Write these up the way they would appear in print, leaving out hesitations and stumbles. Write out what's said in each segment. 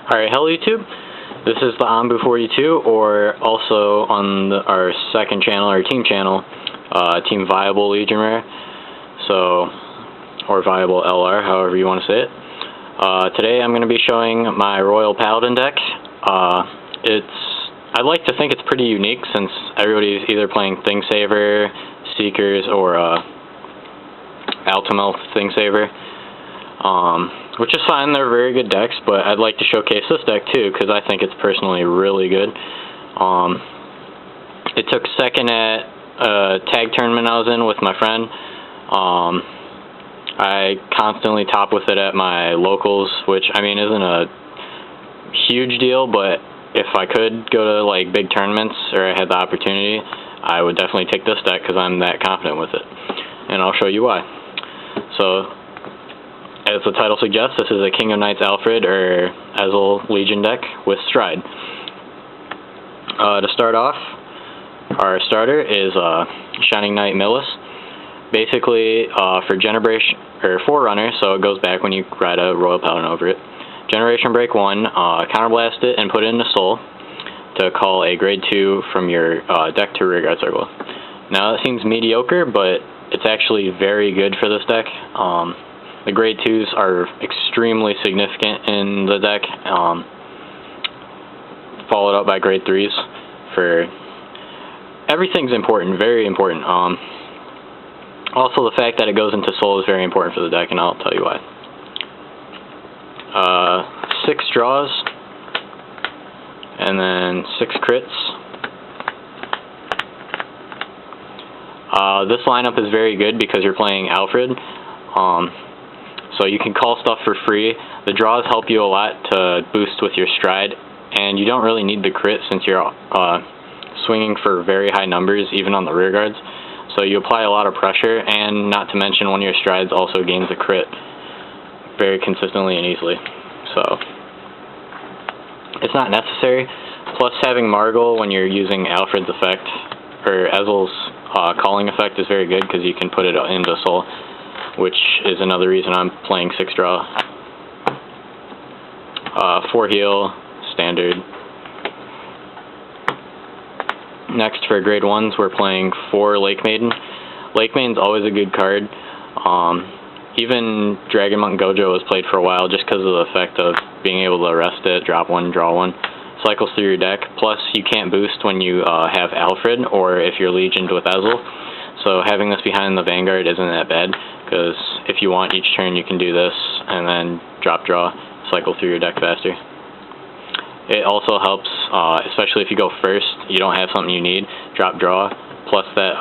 Alright, hello YouTube. This is the Ambu42, or also on our second channel, our team channel, Team Viable Legion Rare, or Viable LR, however you want to say it. Today I'm going to be showing my Royal Paladin deck. I'd like to think it's pretty unique since everybody's either playing Thingsaver, Seekers, or Ultimate Thingsaver. Which is fine, they're very good decks, but I'd like to showcase this deck too, because I think it's personally really good. It took second at a tag tournament I was in with my friend. I constantly top with it at my locals, which, I mean, isn't a huge deal, but if I could go to, like, big tournaments, or I had the opportunity, I would definitely take this deck, because I'm that confident with it. And I'll show you why. So, as the title suggests, this is a King of Knights Alfred or Ezzel Legion deck with Stride. To start off, our starter is Shining Knight Millis. Basically, for Generation or Forerunner, so it goes back when you ride a Royal Paladin over it. Generation Break 1, counterblast it and put it into Soul to call a grade 2 from your deck to rearguard circle. Now that seems mediocre, but it's actually very good for this deck. The grade 2s are extremely significant in the deck, followed up by grade 3s for everything's important, very important. Also, the fact that it goes into Soul is very important for the deck, and I'll tell you why. 6 draws, and then 6 crits. This lineup is very good because you're playing Alfred. So you can call stuff for free. The draws help you a lot to boost with your stride, and you don't really need the crit since you're swinging for very high numbers, even on the rear guards. So you apply a lot of pressure, and not to mention one of your strides also gains a crit very consistently and easily. So it's not necessary. Plus, having Margle when you're using Alfred's effect, or Ezzel's calling effect, is very good because you can put it into Soul, which is another reason I'm playing 6 draw. 4 heal, standard. Next, for grade 1s, we're playing 4 Lake Maiden. Lake Maiden's always a good card. Even Dragon Monk Gojo was played for a while just because of the effect of being able to arrest it, drop 1, draw 1. Cycles through your deck. Plus, you can't boost when you have Alfred, or if you're legioned with Ezzel. So having this behind the Vanguard isn't that bad, because if you want each turn you can do this, and then drop draw, cycle through your deck faster. It also helps, especially if you go first, you don't have something you need, drop draw, plus that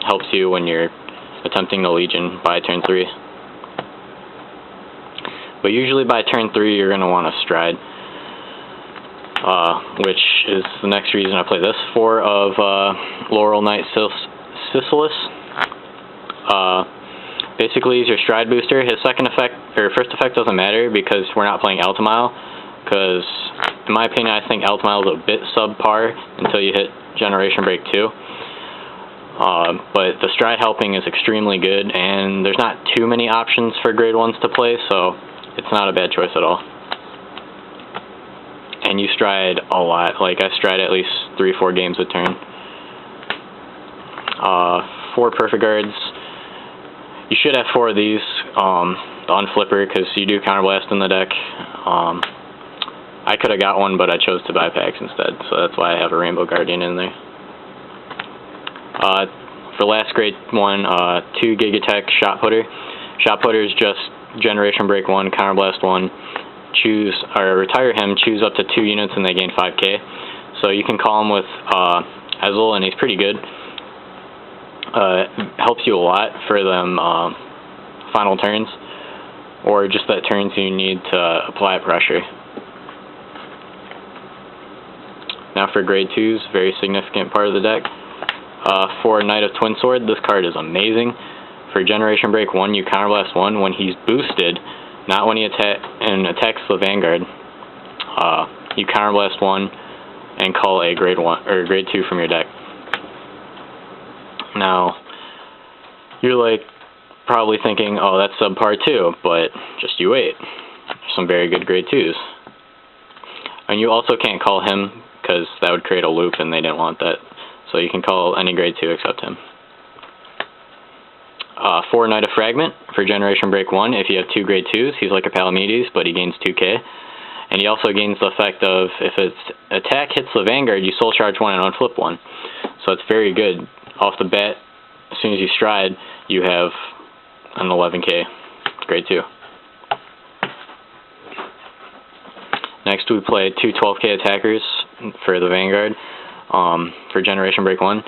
helps you when you're attempting the Legion by turn 3. But usually by turn 3 you're going to want to stride, which is the next reason I play this. 4 of Laurel Knight Sisyphus. Basically, he's your stride booster. His second effect, or first effect, doesn't matter because we're not playing Ultimate. Because, in my opinion, I think Ultimate is a bit subpar until you hit Generation Break 2. But the stride helping is extremely good, and there's not too many options for grade 1s to play, so it's not a bad choice at all. And you stride a lot. Like, I stride at least 3-4 games a turn. 4 perfect guards. You should have 4 of these, the unflipper, because you do counterblast in the deck. I could have got one, but I chose to buy packs instead, so that's why I have a Rainbow Guardian in there. For last grade 1, 2 Gig Attack Shot Putter. Shot Putter is just Generation Break 1, counterblast 1. Choose, or retire him, choose up to 2 units and they gain 5k. So you can call him with Ezzel, and he's pretty good. Helps you a lot for them final turns, or just that turns you need to apply pressure. Now for grade 2s, very significant part of the deck. For Knight of Twin Sword, this card is amazing. For Generation Break 1, you counterblast 1 when he's boosted, not when he attacks the Vanguard. You counterblast 1 and call a grade 1 or grade 2 from your deck. Now, you're like probably thinking, oh, that's subpar too, but just you wait. There's some very good grade 2s. And you also can't call him, because that would create a loop, and they didn't want that. So you can call any grade 2 except him. 4 Knight of Fragment for Generation Break 1. If you have 2 grade 2s, he's like a Palamedes, but he gains 2k. And he also gains the effect of, if its attack hits the Vanguard, you soul charge 1 and unflip 1. So it's very good. Off the bat, as soon as you stride, you have an 11k grade 2. Next we play 2 12k attackers for the Vanguard for Generation Break 1.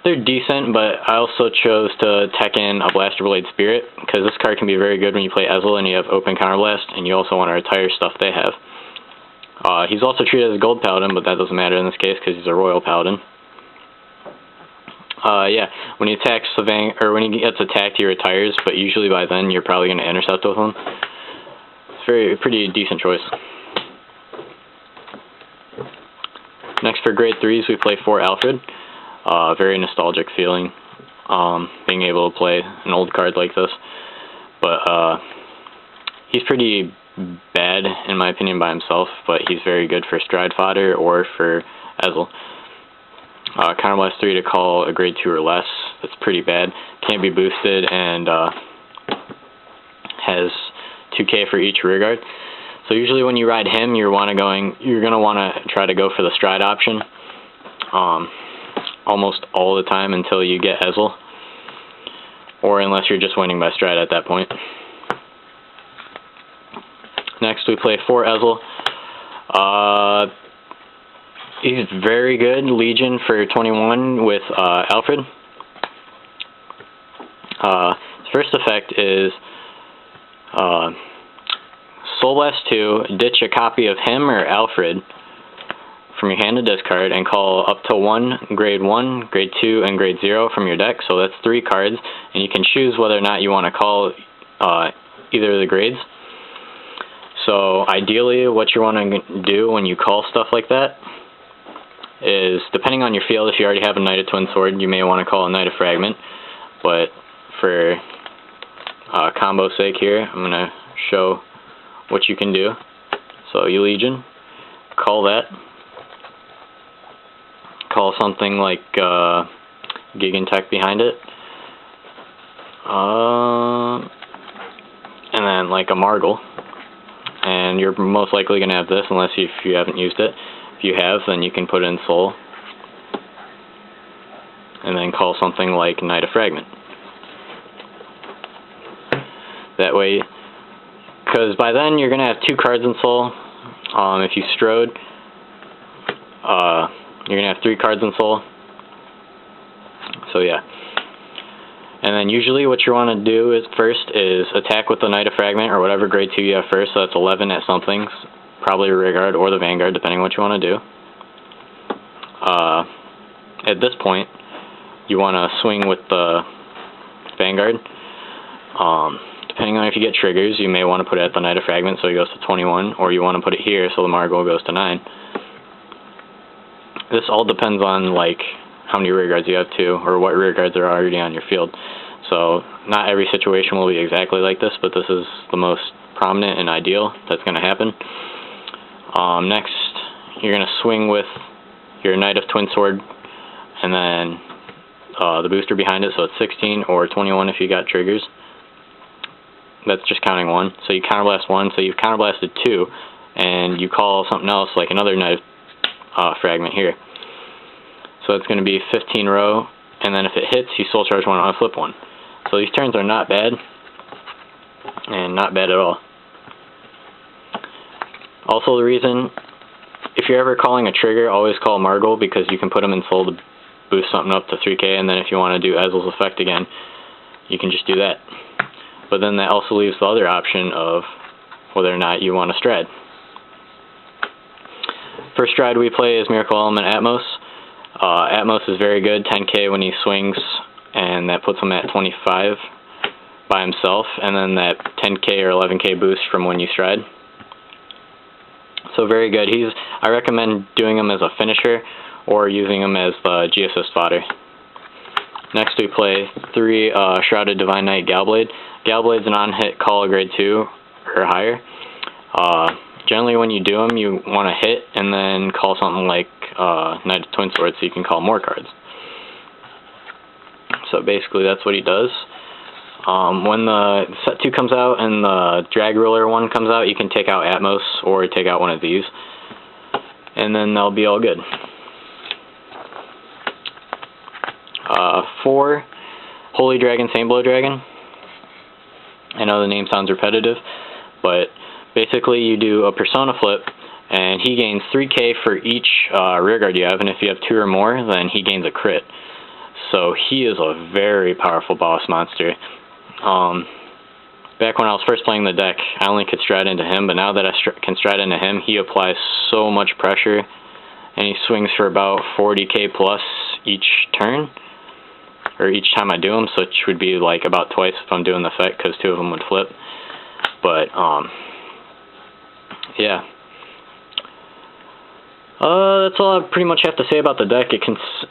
They're decent, but I also chose to tech in a Blaster Blade Spirit, because this card can be very good when you play Ezzel and you have open counterblast, and you also want to retire stuff they have. He's also treated as a Gold Paladin, but that doesn't matter in this case because he's a Royal Paladin. Yeah, when he attacks the when he gets attacked, he retires, but usually by then you're probably going to intercept with him. It's a pretty decent choice. Next for grade 3s, we play 4 Alfred. Very nostalgic feeling, being able to play an old card like this. But he's pretty bad, in my opinion, by himself, but he's very good for stride fodder or for Ezzel. Counterblast 3 to call a grade 2 or less. That's pretty bad. Can't be boosted, and has 2k for each rearguard. So usually when you ride him, you're gonna want to try to go for the stride option. Almost all the time until you get Ezzel, or unless you're just winning by stride at that point. Next we play 4 Ezzel. He's very good. Legion for 21 with Alfred. His first effect is Soul Blast 2, ditch a copy of him or Alfred from your hand to discard, and call up to 1, grade 2, and grade 0 from your deck. So that's 3 cards, and you can choose whether or not you want to call either of the grades. So ideally, what you want to do when you call stuff like that is, depending on your field, if you already have a Knight of Twin Sword, you may want to call a Knight of Fragment. But for combo's sake here, I'm going to show what you can do. So you Legion, call that. Call something like Gigantech behind it. And then like a Margle. And you're most likely going to have this unless if you haven't used it. If you have, then you can put in Soul. And then call something like Knight of Fragment. That way, because by then you're going to have 2 cards in Soul. If you strode, you're going to have 3 cards in Soul. So yeah. And then usually what you want to do is first is attack with the Knight of Fragment or whatever grade 2 you have first. So that's 11 at something. Probably Rearguard or the Vanguard, depending on what you want to do. At this point, you want to swing with the Vanguard. Depending on if you get triggers, you may want to put it at the Knight of Fragment so it goes to 21, or you want to put it here so the Margle goes to 9. This all depends on like how many rearguards you have too, or what rearguards are already on your field. So not every situation will be exactly like this, but this is the most prominent and ideal that's going to happen. Next, you're going to swing with your Knight of Twin Sword, and then the booster behind it, so it's 16 or 21 if you got triggers. That's just counting 1. So you counterblast 1, so you've counterblasted 2, and you call something else like another Knight Fragment here. So it's going to be 15 row, and then if it hits, you soul charge 1 on flip 1. So these turns are not bad, and not bad at all. Also, the reason, if you're ever calling a trigger, always call Margle, because you can put them in Soul to boost something up to 3k, and then if you want to do Ezzel's effect again, you can just do that. But then that also leaves the other option of whether or not you want to stride. First stride we play is Miracle Element Atmos. Atmos is very good, 10k when he swings, and that puts him at 25 by himself, and then that 10k or 11k boost from when you stride. So very good. I recommend doing him as a finisher or using him as the G-Assist fodder. Next we play 3 Shrouded Divine Knight Galblade. Galblade's an on-hit call a grade 2 or higher. generally when you do them, you want to hit and then call something like Knight of Twin Swords so you can call more cards. So basically that's what he does. When the set 2 comes out and the drag ruler one comes out, you can take out Atmos or take out one of these, and then they'll be all good. 4, Holy Dragon, Saintblow Dragon. I know the name sounds repetitive, but basically you do a Persona flip, and he gains 3k for each rearguard you have, and if you have 2 or more, then he gains a crit. So he is a very powerful boss monster. Back when I was first playing the deck, I only could strat into him, but now that I can strat into him, he applies so much pressure, and he swings for about 40k plus each turn, or each time I do him, so it would be like about twice if I'm doing the effect, because 2 of them would flip. But, yeah. That's all I pretty much have to say about the deck.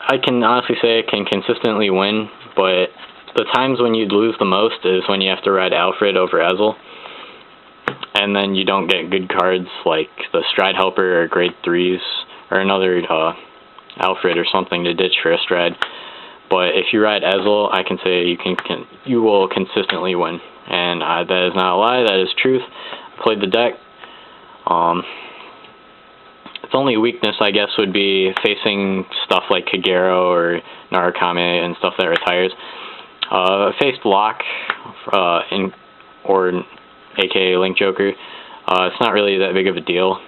I can honestly say it can consistently win, but the times when you'd lose the most is when you have to ride Alfred over Ezzel, and then you don't get good cards like the Stride Helper or Grade 3s, or another Alfred or something to ditch for a Stride. But if you ride Ezzel, I can say you will consistently win, and that is not a lie, that is truth. I played the deck. Its only weakness, I guess, would be facing stuff like Kagero or Narukame and stuff that retires. Faced Locke, or aka Link Joker, it's not really that big of a deal,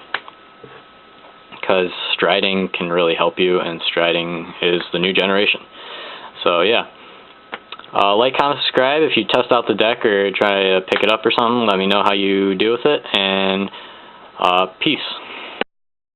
because striding can really help you, and striding is the new generation. So yeah, like, comment, subscribe. If you test out the deck or try to pick it up or something, let me know how you do with it, and peace.